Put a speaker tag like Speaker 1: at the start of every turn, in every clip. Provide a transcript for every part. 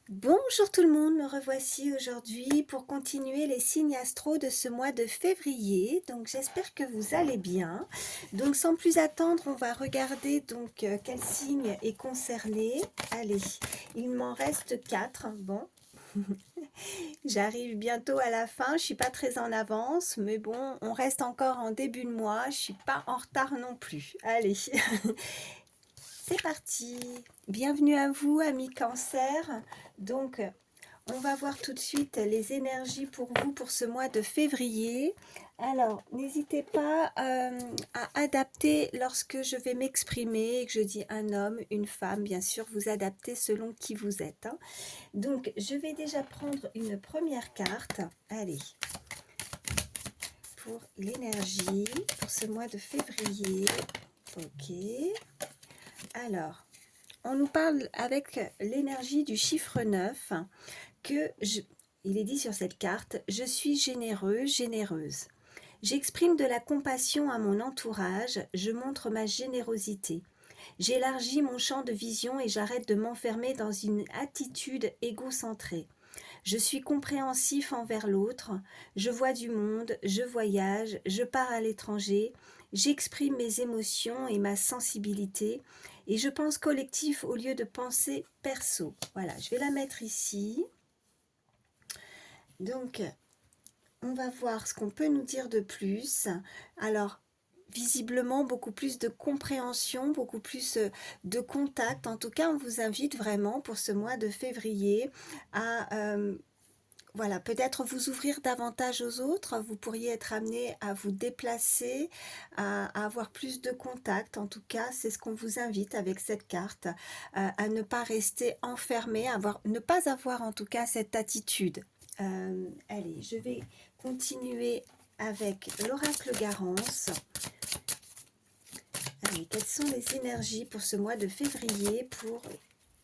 Speaker 1: Bonjour tout le monde, me revoici aujourd'hui pour continuer les signes astro de ce mois de février. Donc j'espère que vous allez bien. Donc sans plus attendre, on va regarder quel signe est concerné. Allez, il m'en reste 4. Bon, j'arrive bientôt à la fin, je suis pas très en avance, mais bon, on reste encore en début de mois, je suis pas en retard non plus. Allez, c'est parti. Bienvenue à vous, amis Cancer. Donc on va voir tout de suite les énergies pour vous pour ce mois de février. Alors, n'hésitez pas à adapter lorsque je vais m'exprimer et que je dis un homme, une femme, bien sûr, vous adaptez selon qui vous êtes, hein. Donc, je vais déjà prendre une première carte. Allez, pour l'énergie pour ce mois de février. Ok. Alors, on nous parle avec l'énergie du chiffre 9 que il est dit sur cette carte, je suis généreux, généreuse. J'exprime de la compassion à mon entourage, je montre ma générosité. J'élargis mon champ de vision et j'arrête de m'enfermer dans une attitude égocentrée. Je suis compréhensif envers l'autre, je vois du monde, je voyage, je pars à l'étranger, j'exprime mes émotions et ma sensibilité et je pense collectif au lieu de penser perso. Voilà, je vais la mettre ici. Donc, on va voir ce qu'on peut nous dire de plus. Alors, visiblement, beaucoup plus de compréhension, beaucoup plus de contact. En tout cas, on vous invite vraiment pour ce mois de février à voilà, peut-être vous ouvrir davantage aux autres. Vous pourriez être amené à vous déplacer, à avoir plus de contact. En tout cas, c'est ce qu'on vous invite avec cette carte, à ne pas rester enfermé, ne pas avoir en tout cas cette attitude. Allez, je vais continuer avec l'oracle Garance. Allez, quelles sont les énergies pour ce mois de février pour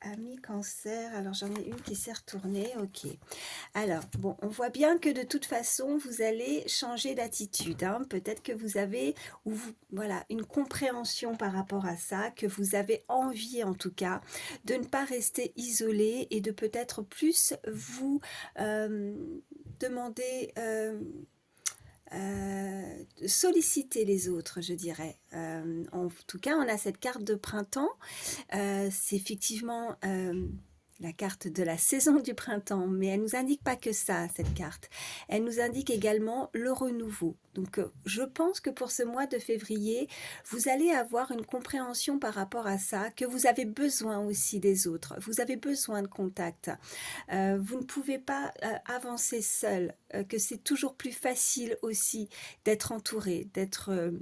Speaker 1: amis Cancer? Alors j'en ai une qui s'est retournée, ok. Alors, bon, on voit bien que de toute façon, vous allez changer d'attitude, hein. Peut-être que vous avez voilà, une compréhension par rapport à ça, que vous avez envie en tout cas de ne pas rester isolé et de peut-être plus vous demander, solliciter les autres, je dirais. En tout cas, on a cette carte de printemps. C'est effectivement la carte de la saison du printemps, mais elle nous indique pas que ça, cette carte. Elle nous indique également le renouveau. Donc, je pense que pour ce mois de février, vous allez avoir une compréhension par rapport à ça, que vous avez besoin aussi des autres. Vous avez besoin de contact. Vous ne pouvez pas avancer seul, que c'est toujours plus facile aussi d'être entouré, d'être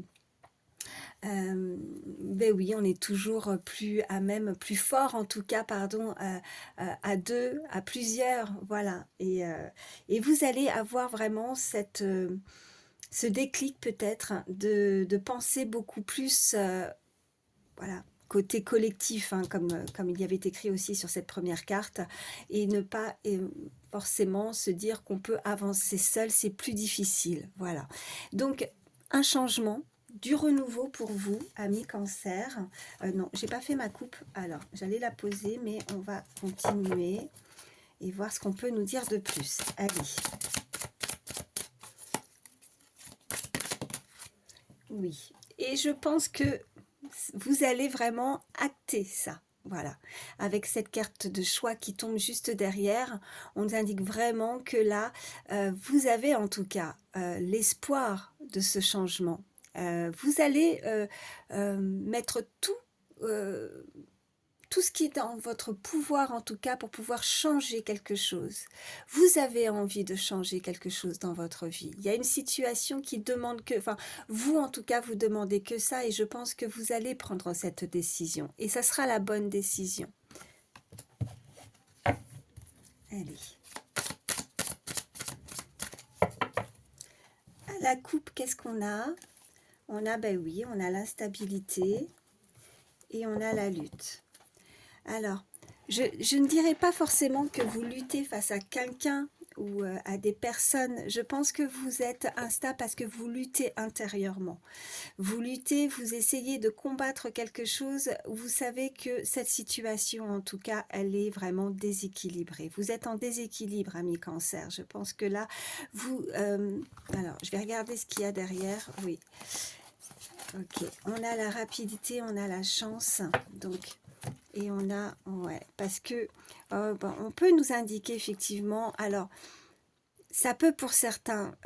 Speaker 1: ben oui, on est toujours plus à même, plus fort en tout cas, pardon, à deux, à plusieurs, voilà. Et vous allez avoir vraiment ce déclic peut-être de penser beaucoup plus, voilà, côté collectif, hein, comme il y avait écrit aussi sur cette première carte, et ne pas forcément se dire qu'on peut avancer seul, c'est plus difficile, voilà. Donc, un changement, du renouveau pour vous, amis Cancer. Non, j'ai pas fait ma coupe, alors j'allais la poser, mais on va continuer et voir ce qu'on peut nous dire de plus. Allez. Oui, et je pense que vous allez vraiment acter ça. Voilà, avec cette carte de choix qui tombe juste derrière, on nous indique vraiment que là, vous avez en tout cas l'espoir de ce changement. Vous allez mettre euh, tout ce qui est en votre pouvoir en tout cas pour pouvoir changer quelque chose. Vous avez envie de changer quelque chose dans votre vie. Il y a une situation qui demande que, enfin, vous en tout cas, vous demandez que ça et je pense que vous allez prendre cette décision. Et ça sera la bonne décision. Allez. À la coupe, qu'est-ce qu'on a? On a, ben oui, on a l'instabilité et on a la lutte. Alors, je ne dirais pas forcément que vous luttez face à quelqu'un ou à des personnes. Je pense que vous êtes instable parce que vous luttez intérieurement. Vous luttez, vous essayez de combattre quelque chose. Vous savez que cette situation, en tout cas, elle est vraiment déséquilibrée. Vous êtes en déséquilibre, ami Cancer. Je pense que là, vous... alors, je vais regarder ce qu'il y a derrière. Oui. Ok. On a la rapidité, on a la chance. Donc... Et on a, ouais, parce que bon, on peut nous indiquer effectivement, alors ça peut pour certains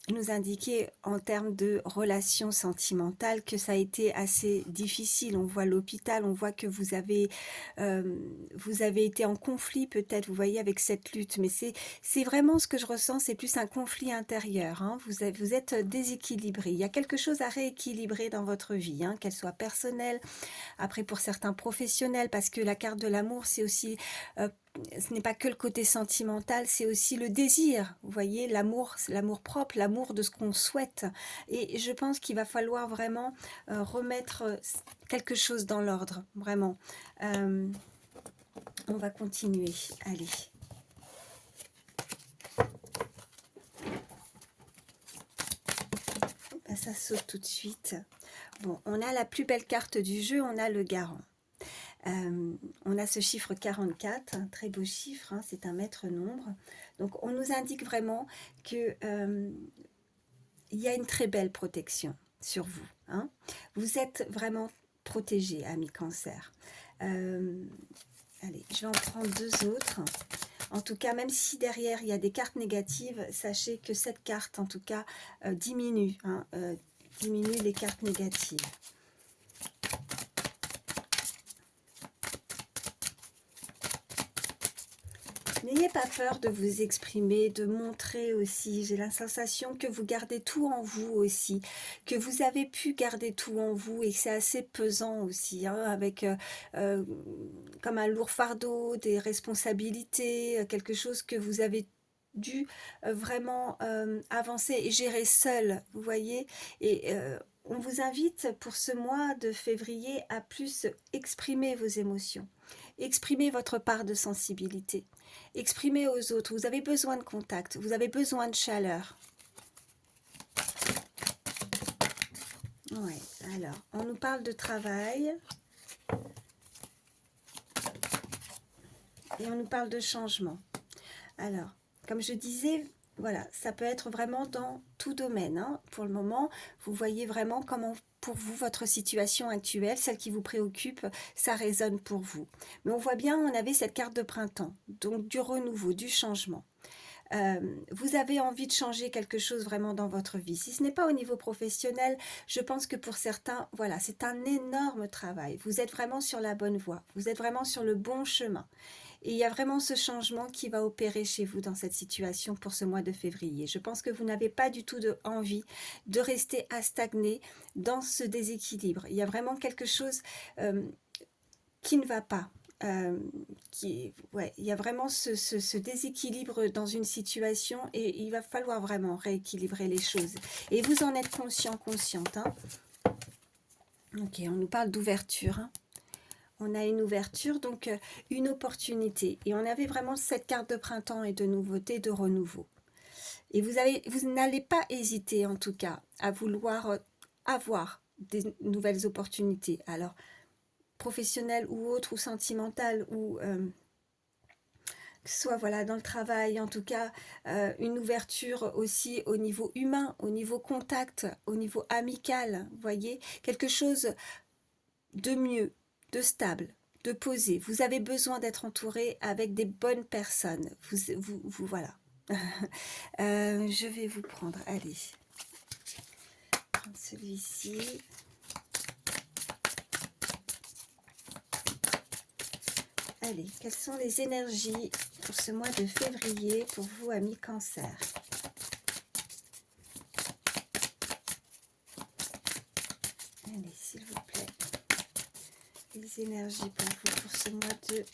Speaker 1: nous indiquer en termes de relations sentimentales que ça a été assez difficile. On voit l'hôpital, on voit que vous avez été en conflit peut-être, vous voyez, avec cette lutte. Mais c'est vraiment ce que je ressens, c'est plus un conflit intérieur. Hein. Vous êtes déséquilibré. Il y a quelque chose à rééquilibrer dans votre vie, hein, qu'elle soit personnelle, après pour certains professionnels, parce que la carte de l'amour, c'est aussi... ce n'est pas que le côté sentimental, c'est aussi le désir, vous voyez, l'amour propre, l'amour de ce qu'on souhaite. Et je pense qu'il va falloir vraiment remettre quelque chose dans l'ordre, vraiment. On va continuer, allez. Ben, ça saute tout de suite. Bon, on a la plus belle carte du jeu, on a le garant. On a ce chiffre 44, un très beau chiffre, hein, c'est un maître nombre. Donc on nous indique vraiment que il y a une très belle protection sur vous. Hein. Vous êtes vraiment protégé, ami Cancer. Allez, je vais en prendre deux autres. En tout cas, même si derrière il y a des cartes négatives, sachez que cette carte, en tout cas, diminue, hein, diminue les cartes négatives. N'ayez pas peur de vous exprimer, de montrer aussi. J'ai la sensation que vous gardez tout en vous aussi, que vous avez pu garder tout en vous et que c'est assez pesant aussi, hein, avec comme un lourd fardeau, des responsabilités, quelque chose que vous avez dû vraiment avancer et gérer seul, vous voyez. Et on vous invite pour ce mois de février à plus exprimer vos émotions, exprimer votre part de sensibilité. Exprimez aux autres, vous avez besoin de contact, vous avez besoin de chaleur. Ouais, alors, on nous parle de travail. Et on nous parle de changement. Alors, comme je disais, voilà, ça peut être vraiment dans tout domaine. Hein. Pour le moment, vous voyez vraiment comment pour vous, votre situation actuelle, celle qui vous préoccupe, ça résonne pour vous. Mais on voit bien, on avait cette carte de printemps, donc du renouveau, du changement. Vous avez envie de changer quelque chose vraiment dans votre vie. Si ce n'est pas au niveau professionnel, je pense que pour certains, voilà, c'est un énorme travail. Vous êtes vraiment sur la bonne voie. Vous êtes vraiment sur le bon chemin. Et il y a vraiment ce changement qui va opérer chez vous dans cette situation pour ce mois de février. Je pense que vous n'avez pas du tout envie de rester à stagner dans ce déséquilibre. Il y a vraiment quelque chose qui ne va pas. Ouais, il y a vraiment ce déséquilibre dans une situation et il va falloir vraiment rééquilibrer les choses. Et vous en êtes consciente. Hein. Ok, on nous parle d'ouverture. Hein. On a une ouverture, donc une opportunité. Et on avait vraiment cette carte de printemps et de nouveauté, de renouveau. Et vous n'allez pas hésiter, en tout cas, à vouloir avoir des nouvelles opportunités. Alors, professionnelles ou autres, ou sentimentales, ou que ce soit voilà, dans le travail, en tout cas, une ouverture aussi au niveau humain, au niveau contact, au niveau amical, vous voyez, quelque chose de mieux, de stable, de posé. Vous avez besoin d'être entouré avec des bonnes personnes. Vous voilà. Je vais vous prendre, allez, prendre celui-ci. Allez, quelles sont les énergies pour ce mois de février pour vous, amis Cancer? Allez, s'il vous plaît. Les énergies pour vous pour ce mois de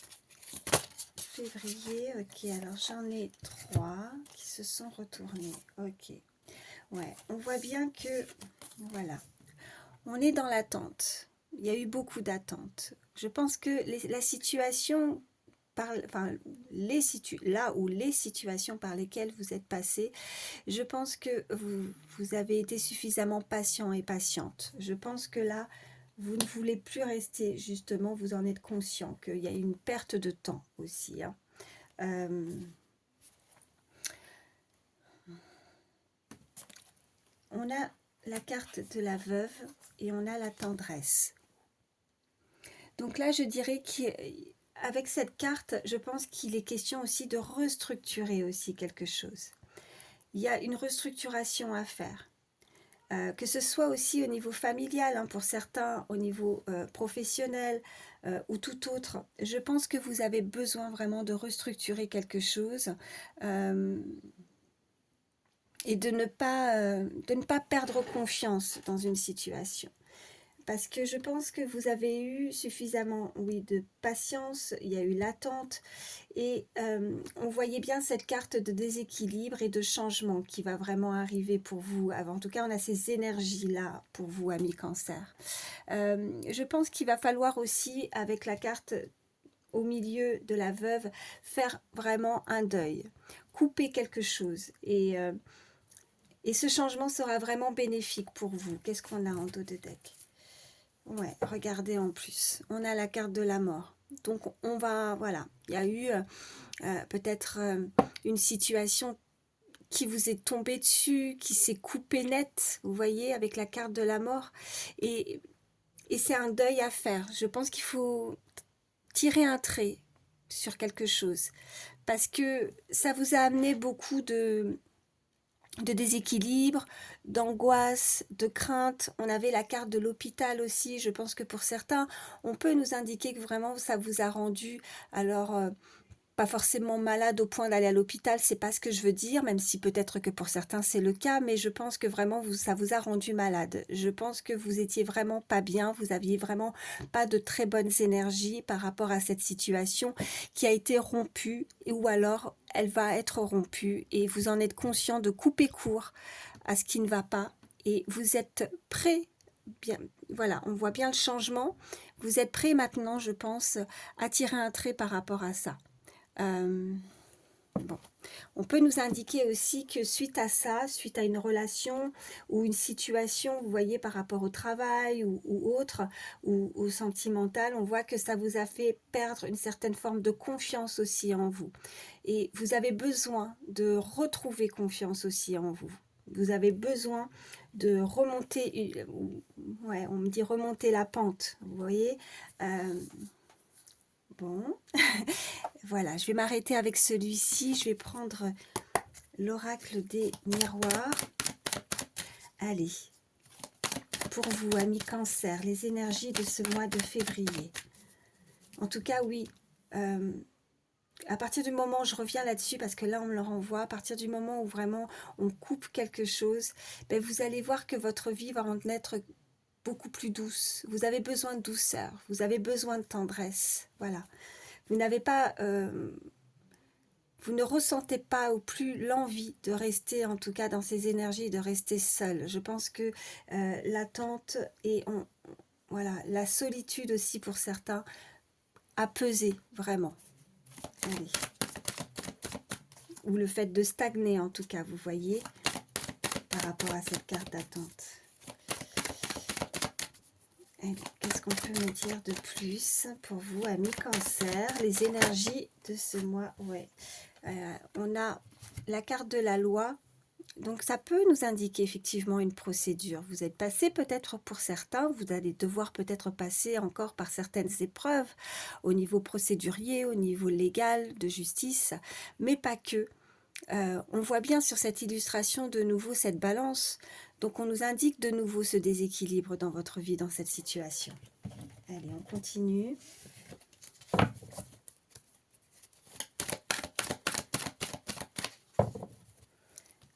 Speaker 1: février. Ok, alors j'en ai 3 qui se sont retournés. Ok. Ouais, on voit bien que, voilà, on est dans l'attente. Il y a eu beaucoup d'attentes. Je pense que la situation enfin, là où les situations par lesquelles vous êtes passé, je pense que vous avez été suffisamment patient et patiente. Je pense que là, vous ne voulez plus rester, justement, vous en êtes conscient qu'il y a une perte de temps aussi, hein. On a la carte de la veuve et on a la tendresse. Donc là, je dirais qu'avec cette carte, je pense qu'il est question aussi de restructurer aussi quelque chose. Il y a une restructuration à faire. Que ce soit aussi au niveau familial, hein, pour certains, au niveau professionnel ou tout autre. Je pense que vous avez besoin vraiment de restructurer quelque chose et de ne pas perdre confiance dans une situation. Parce que je pense que vous avez eu suffisamment, oui, de patience, il y a eu l'attente, et on voyait bien cette carte de déséquilibre et de changement qui va vraiment arriver pour vous. En tout cas, on a ces énergies-là pour vous, amis Cancer. Je pense qu'il va falloir aussi, avec la carte au milieu de la veuve, faire vraiment un deuil, couper quelque chose. Et ce changement sera vraiment bénéfique pour vous. Qu'est-ce qu'on a en dos de deck ? Ouais, regardez en plus, on a la carte de la mort. Donc on va, voilà, il y a eu peut-être une situation qui vous est tombée dessus, qui s'est coupée net, vous voyez, avec la carte de la mort. Et c'est un deuil à faire. Je pense qu'il faut tirer un trait sur quelque chose. Parce que ça vous a amené beaucoup de déséquilibre, d'angoisse, de crainte. On avait la carte de l'hôpital aussi. Je pense que pour certains, on peut nous indiquer que vraiment ça vous a rendu, alors pas forcément malade au point d'aller à l'hôpital, c'est pas ce que je veux dire, même si peut-être que pour certains c'est le cas, mais je pense que vraiment ça vous a rendu malade. Je pense que vous étiez vraiment pas bien, vous aviez vraiment pas de très bonnes énergies par rapport à cette situation qui a été rompue, ou alors elle va être rompue et vous en êtes conscient de couper court à ce qui ne va pas et vous êtes prêt. Bien, voilà, on voit bien le changement. Vous êtes prêt maintenant, je pense, à tirer un trait par rapport à ça. Bon. On peut nous indiquer aussi que suite à ça, suite à une relation ou une situation, vous voyez, par rapport au travail ou autre, ou au sentimental, on voit que ça vous a fait perdre une certaine forme de confiance aussi en vous. Et vous avez besoin de retrouver confiance aussi en vous. Vous avez besoin de remonter, ouais, on me dit remonter la pente, vous voyez. Bon, voilà, je vais m'arrêter avec celui-ci. Je vais prendre l'oracle des miroirs. Allez, pour vous, amis Cancer, les énergies de ce mois de février. En tout cas, oui, à partir du moment où je reviens là-dessus, parce que là, on me le renvoie, à partir du moment où vraiment on coupe quelque chose, ben, vous allez voir que votre vie va en être beaucoup plus douce. Vous avez besoin de douceur, vous avez besoin de tendresse, voilà. Vous n'avez pas... vous ne ressentez pas ou plus l'envie de rester, en tout cas dans ces énergies, de rester seul. Je pense que l'attente et voilà, la solitude aussi pour certains a pesé vraiment. Allez. Ou le fait de stagner en tout cas, vous voyez, par rapport à cette carte d'attente. Qu'est-ce qu'on peut me dire de plus pour vous, amis Cancer? Les énergies de ce mois, ouais. On a la carte de la loi, donc ça peut nous indiquer effectivement une procédure. Vous êtes passé peut-être pour certains, vous allez devoir peut-être passer encore par certaines épreuves au niveau procédurier, au niveau légal, de justice, mais pas que. On voit bien sur cette illustration de nouveau cette balance, donc on nous indique de nouveau ce déséquilibre dans votre vie, dans cette situation. Allez, on continue.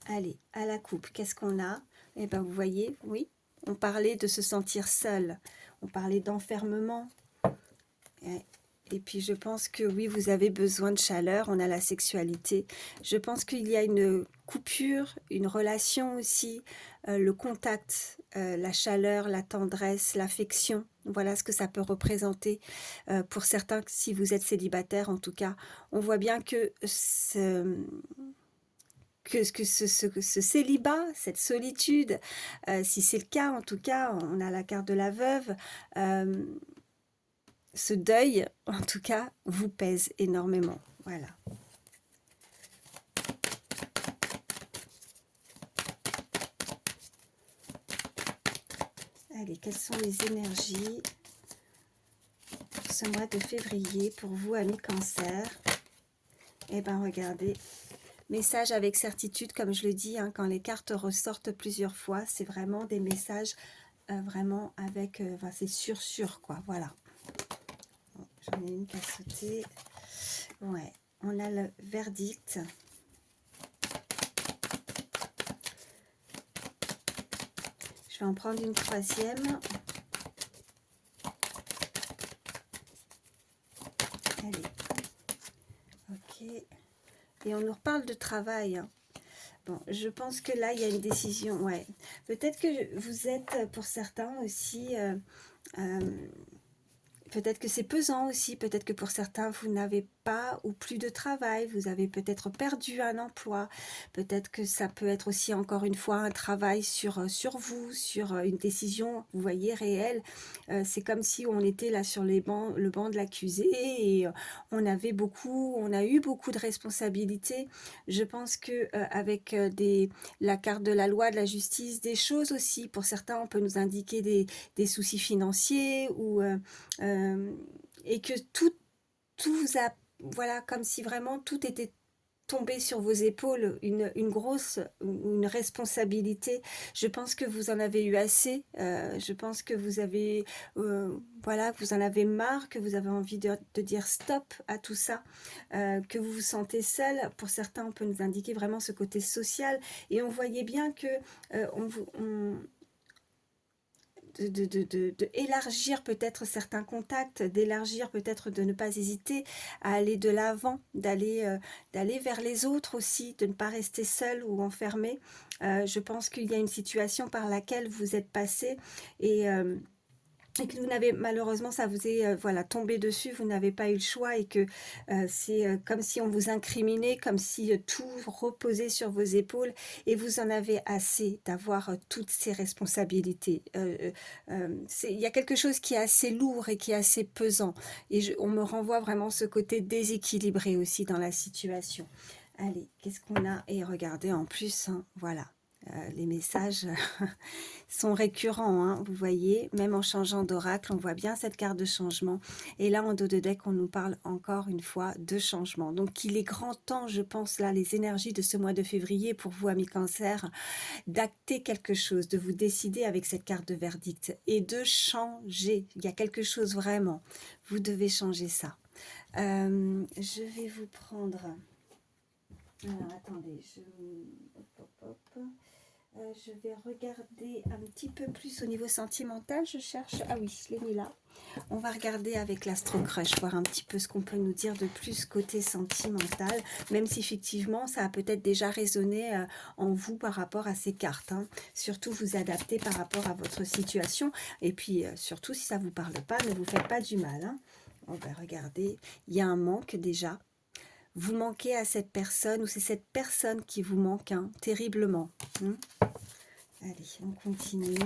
Speaker 1: Allez, à la coupe, qu'est-ce qu'on a? Eh bien, vous voyez, oui, on parlait de se sentir seul, on parlait d'enfermement. Et puis je pense que oui, vous avez besoin de chaleur, on a la sexualité. Je pense qu'il y a une coupure, une relation aussi, le contact, la chaleur, la tendresse, l'affection. Voilà ce que ça peut représenter pour certains, si vous êtes célibataire en tout cas. On voit bien que ce célibat, cette solitude, si c'est le cas, en tout cas, on a la carte de la veuve, ce deuil, en tout cas, vous pèse énormément. Voilà. Allez, quelles sont les énergies pour ce mois de février pour vous, amis Cancer? Eh bien, regardez. Message avec certitude, comme je le dis, hein, quand les cartes ressortent plusieurs fois, c'est vraiment des messages vraiment avec... enfin, c'est sûr, quoi. Voilà. Bon, j'en ai une qui a sauté. Ouais, on a le verdict. Je vais en prendre une troisième. Allez. Ok. Et on nous reparle de travail. Bon, je pense que là, il y a une décision. Ouais. Peut-être que vous êtes, pour certains aussi... peut-être que c'est pesant aussi, peut-être que pour certains, vous n'avez pas ou plus de travail, vous avez peut-être perdu un emploi, peut-être que ça peut être aussi encore une fois un travail sur vous, sur une décision, vous voyez, réelle. C'est comme si on était là sur le banc de l'accusé et on a eu beaucoup de responsabilités. Je pense que avec la carte de la loi, de la justice, des choses aussi, pour certains, on peut nous indiquer des soucis financiers ou et que tout vous a, voilà, comme si vraiment tout était tombé sur vos épaules, une grosse, une responsabilité. Je pense que vous en avez eu assez. Je pense que vous avez, voilà, que vous en avez marre, que vous avez envie de dire stop à tout ça, que vous vous sentez seul. Pour certains, on peut nous indiquer vraiment ce côté social. Et on voyait bien que de élargir peut-être certains contacts, d'élargir peut-être de ne pas hésiter à aller de l'avant, d'aller vers les autres aussi, de ne pas rester seul ou enfermé. Je pense qu'il y a une situation par laquelle vous êtes passé et que vous n'avez malheureusement, ça vous est voilà, tombé dessus, vous n'avez pas eu le choix et que c'est comme si on vous incriminait, comme si tout reposait sur vos épaules et vous en avez assez d'avoir toutes ces responsabilités. Il y a quelque chose qui est assez lourd et qui est assez pesant et on me renvoie vraiment ce côté déséquilibré aussi dans la situation. Allez, qu'est-ce qu'on a? Et regardez en plus, hein, voilà. Les messages sont récurrents, hein, vous voyez, même en changeant d'oracle, on voit bien cette carte de changement. Et là, en dos de deck, on nous parle encore une fois de changement. Donc, il est grand temps, je pense, là, les énergies de ce mois de février, pour vous, amis Cancer, d'acter quelque chose, de vous décider avec cette carte de verdict et de changer. Il y a quelque chose vraiment, vous devez changer ça. Je vais vous prendre... Alors, attendez, je vais regarder un petit peu plus au niveau sentimental. Je cherche... Ah oui, je l'ai mis là. On va regarder avec l'Astro Crush, voir un petit peu ce qu'on peut nous dire de plus côté sentimental, même si effectivement ça a peut-être déjà résonné en vous par rapport à ces cartes. Hein. Surtout vous adapter par rapport à votre situation. Et puis surtout si ça ne vous parle pas, ne vous faites pas du mal. Hein. On va regarder, il y a un manque déjà. Vous manquez à cette personne ou c'est cette personne qui vous manque hein, terriblement. Hein. Allez, on continue.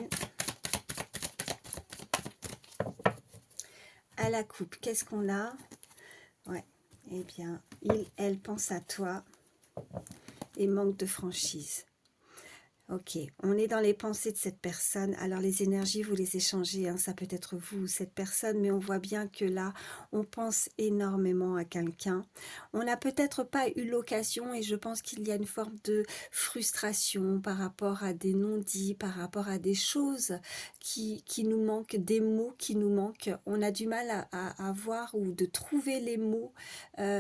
Speaker 1: À la coupe, qu'est-ce qu'on a? Ouais, eh bien, elle pense à toi et manque de franchise. Ok, on est dans les pensées de cette personne. Alors les énergies, vous les échangez, hein, ça peut être vous ou cette personne, mais on voit bien que là, on pense énormément à quelqu'un. On n'a peut-être pas eu l'occasion et je pense qu'il y a une forme de frustration par rapport à des non-dits, par rapport à des choses qui nous manquent, des mots qui nous manquent. On a du mal à avoir ou de trouver les mots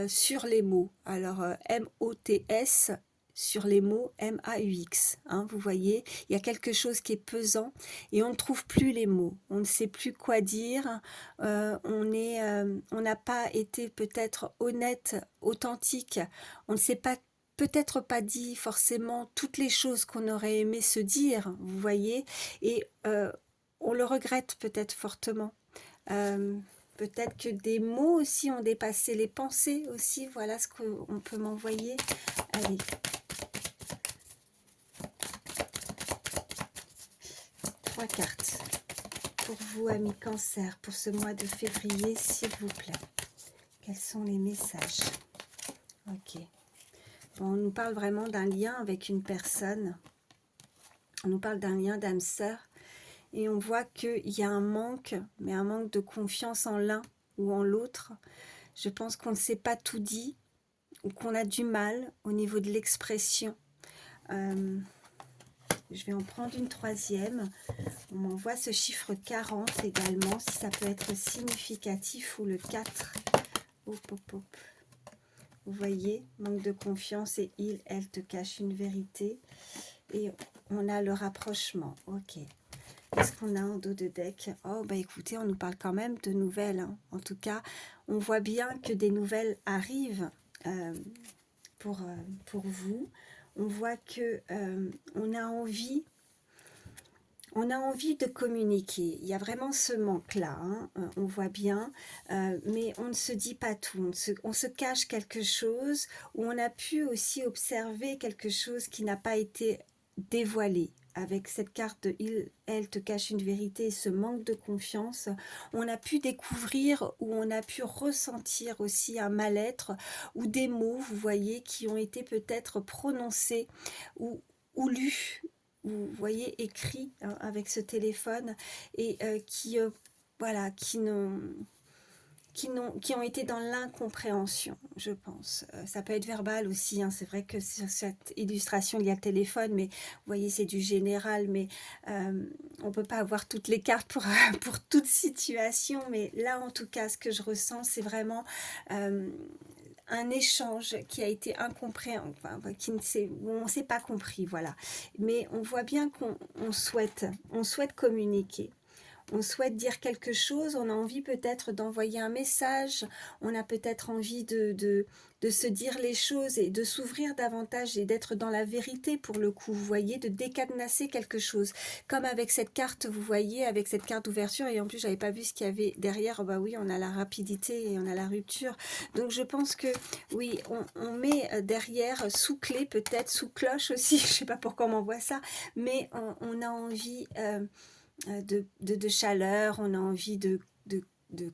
Speaker 1: sur les mots. Alors, M-O-T-S, sur les mots MAUX. Hein, vous voyez, il y a quelque chose qui est pesant et on ne trouve plus les mots. On ne sait plus quoi dire. On n'a pas été peut-être honnête, authentique. On ne s'est pas peut-être pas dit forcément toutes les choses qu'on aurait aimé se dire, vous voyez, et on le regrette peut-être fortement. Peut-être que des mots aussi ont dépassé les pensées aussi, voilà ce qu'on peut m'envoyer. Allez. 3 cartes pour vous, amis Cancer, pour ce mois de février, s'il vous plaît. Quels sont les messages? Ok. Bon, on nous parle vraiment d'un lien avec une personne. On nous parle d'un lien d'âme sœur. Et on voit qu'il y a un manque, mais un manque de confiance en l'un ou en l'autre. Je pense qu'on ne s'est pas tout dit, ou qu'on a du mal au niveau de l'expression. Je vais en prendre une troisième. On m'envoie ce chiffre 40 également, si ça peut être significatif, ou le 4. Hop, hop, hop. Vous voyez, manque de confiance et elle te cache une vérité. Et on a le rapprochement. Ok. Qu'est-ce qu'on a en dos de deck? Oh, bah écoutez, on nous parle quand même de nouvelles. Hein. En tout cas, on voit bien que des nouvelles arrivent pour vous. On voit que on a envie de communiquer. Il y a vraiment ce manque-là, hein, on voit bien, mais on ne se dit pas tout. On se cache quelque chose, ou on a pu aussi observer quelque chose qui n'a pas été dévoilé. Avec cette carte de elle te cache une vérité et ce manque de confiance, on a pu découvrir, ou on a pu ressentir aussi un mal-être, ou des mots, vous voyez, qui ont été peut-être prononcés ou lus, vous voyez, écrit, hein, avec ce téléphone, et voilà, qui ont été dans l'incompréhension, je pense. Ça peut être verbal aussi, hein, c'est vrai que sur cette illustration, il y a le téléphone, mais vous voyez, c'est du général, mais on ne peut pas avoir toutes les cartes pour toute situation, mais là, en tout cas, ce que je ressens, c'est vraiment un échange qui a été incompréhensible, enfin, où on ne s'est pas compris, voilà. Mais on voit bien qu'on souhaite communiquer. On souhaite dire quelque chose, on a envie peut-être d'envoyer un message, on a peut-être envie de se dire les choses et de s'ouvrir davantage et d'être dans la vérité pour le coup, vous voyez, de décadenasser quelque chose. Comme avec cette carte, vous voyez, avec cette carte d'ouverture, et en plus, j'avais pas vu ce qu'il y avait derrière. Bah oui, on a la rapidité et on a la rupture. Donc, je pense que, oui, on met derrière, sous clé peut-être, sous cloche aussi, je sais pas pourquoi on m'envoie ça, mais on a envie... de chaleur, on a envie de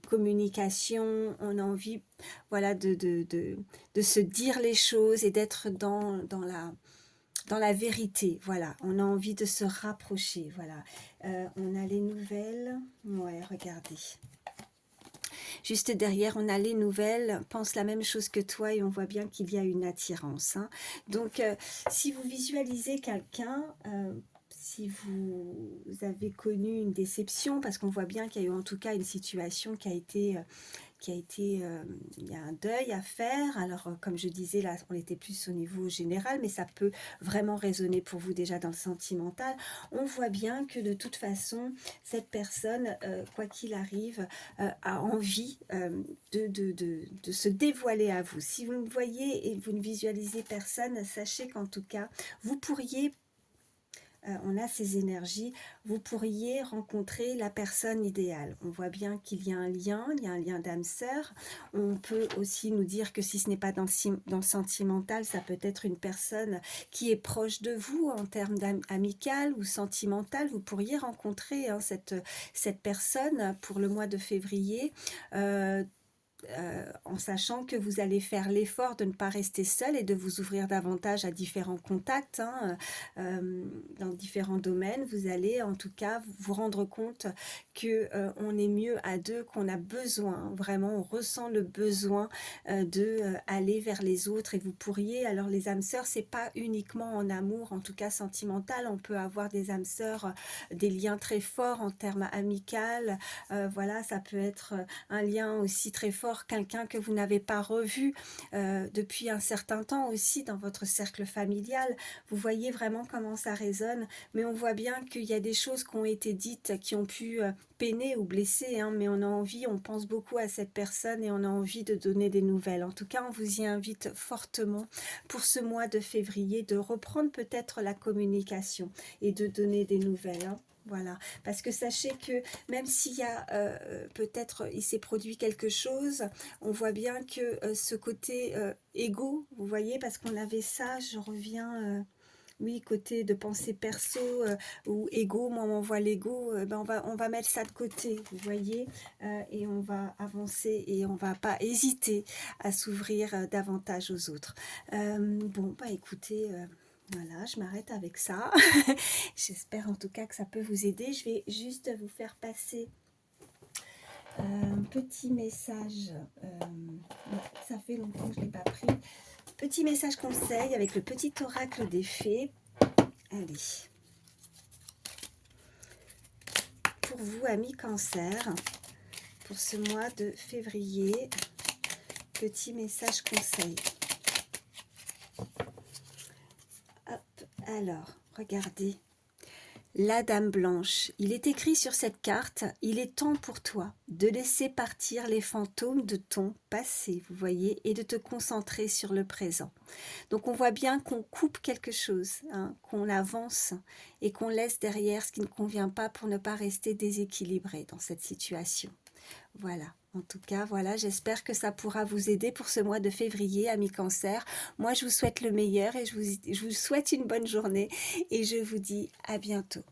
Speaker 1: communication, on a envie, voilà, de se dire les choses et d'être dans la vérité, voilà, on a envie de se rapprocher, voilà. On a les nouvelles, ouais, regardez. Juste derrière, on a les nouvelles, pense la même chose que toi et on voit bien qu'il y a une attirance. Hein. Donc, si vous visualisez quelqu'un, si vous avez connu une déception, parce qu'on voit bien qu'il y a eu en tout cas une situation qui a été, il y a un deuil à faire. Alors, comme je disais, là, on était plus au niveau général, mais ça peut vraiment résonner pour vous déjà dans le sentimental. On voit bien que de toute façon, cette personne, quoi qu'il arrive, a envie de se dévoiler à vous. Si vous ne voyez et vous ne visualisez personne, sachez qu'en tout cas, vous pourriez on a ces énergies, vous pourriez rencontrer la personne idéale. On voit bien qu'il y a un lien, il y a un lien d'âme sœur. On peut aussi nous dire que si ce n'est pas dans le sentimental, ça peut être une personne qui est proche de vous en termes amical ou sentimental. Vous pourriez rencontrer hein, cette personne pour le mois de février. En sachant que vous allez faire l'effort de ne pas rester seul et de vous ouvrir davantage à différents contacts hein, dans différents domaines. Vous allez en tout cas vous rendre compte que on est mieux à deux, qu'on a besoin, vraiment on ressent le besoin d'aller vers les autres et vous pourriez, alors les âmes sœurs c'est pas uniquement en amour, en tout cas sentimental, on peut avoir des âmes sœurs, des liens très forts en termes amical, voilà ça peut être un lien aussi très fort fort quelqu'un que vous n'avez pas revu depuis un certain temps aussi dans votre cercle familial. Vous voyez vraiment comment ça résonne, mais on voit bien qu'il y a des choses qui ont été dites, qui ont pu peiner ou blesser, hein, mais on a envie, on pense beaucoup à cette personne et on a envie de donner des nouvelles. En tout cas, on vous y invite fortement pour ce mois de février de reprendre peut-être la communication et de donner des nouvelles, hein. Voilà, parce que sachez que même s'il y a peut-être, il s'est produit quelque chose, on voit bien que ce côté égo, vous voyez, parce qu'on avait ça, je reviens, oui, côté de pensée perso ou égo, moi on voit l'ego, ben on va mettre ça de côté, vous voyez, et on va avancer et on va pas hésiter à s'ouvrir davantage aux autres. Bon, bah écoutez, voilà, je m'arrête avec ça. J'espère en tout cas que ça peut vous aider. Je vais juste vous faire passer un petit message. Ça fait longtemps que je ne l'ai pas pris. Petit message conseil avec le petit oracle des fées. Allez. Pour vous, amis Cancer, pour ce mois de février, petit message conseil. Hop, alors, regardez. La Dame Blanche, il est écrit sur cette carte, il est temps pour toi de laisser partir les fantômes de ton passé, vous voyez, et de te concentrer sur le présent. Donc on voit bien qu'on coupe quelque chose, hein, qu'on avance et qu'on laisse derrière ce qui ne convient pas pour ne pas rester déséquilibré dans cette situation. Voilà, en tout cas, voilà, j'espère que ça pourra vous aider pour ce mois de février, amis Cancer. Moi, je vous souhaite le meilleur et je vous souhaite une bonne journée et je vous dis à bientôt.